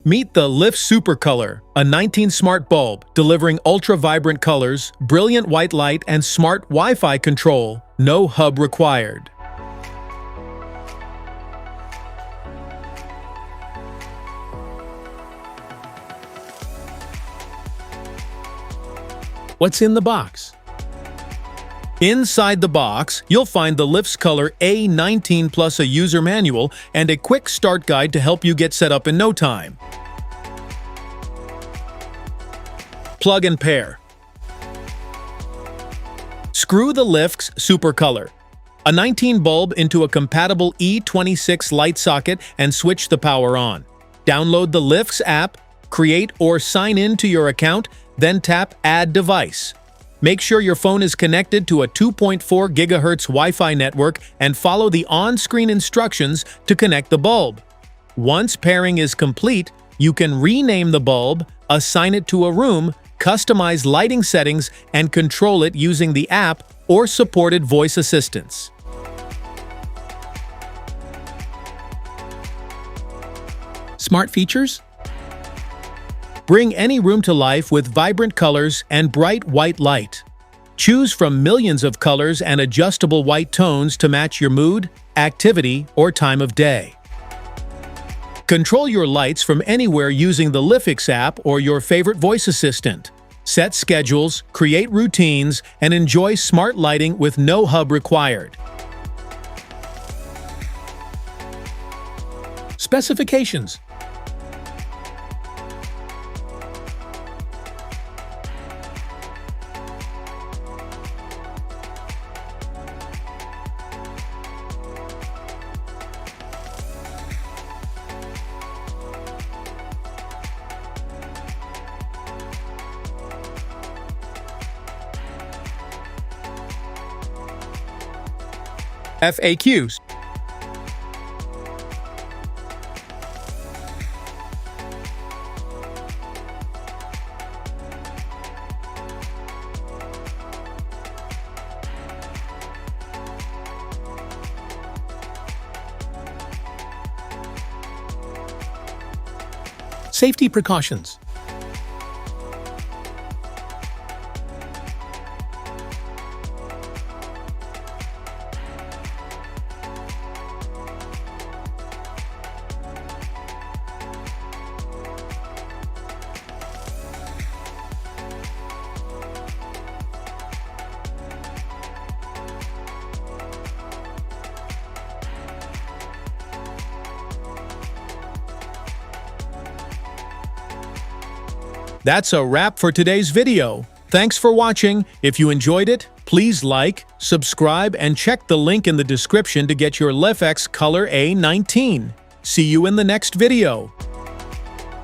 Meet the LIFX Super Color, a 19 smart bulb delivering ultra-vibrant colors, brilliant white light, and smart Wi-Fi control. No hub required. What's in the box? Inside the box, you'll find the LIFX Color A19 plus a user manual and a quick start guide to help you get set up in no time. Plug and pair. Screw the LIFX Super Color, a 19 bulb, into a compatible E26 light socket and switch the power on. Download the LIFX app, create or sign in to your account, then tap Add Device. Make sure your phone is connected to a 2.4 GHz Wi-Fi network and follow the on-screen instructions to connect the bulb. Once pairing is complete, you can rename the bulb, assign it to a room, customize lighting settings, and control it using the app or supported voice assistants. Smart features? Bring any room to life with vibrant colors and bright white light. Choose from millions of colors and adjustable white tones to match your mood, activity, or time of day. Control your lights from anywhere using the LIFX app or your favorite voice assistant. Set schedules, create routines, and enjoy smart lighting with no hub required. Specifications. FAQs. Safety precautions. That's a wrap for today's video. Thanks for watching. If you enjoyed it, please like, subscribe, and check the link in the description to get your LIFX Color A19. See you in the next video.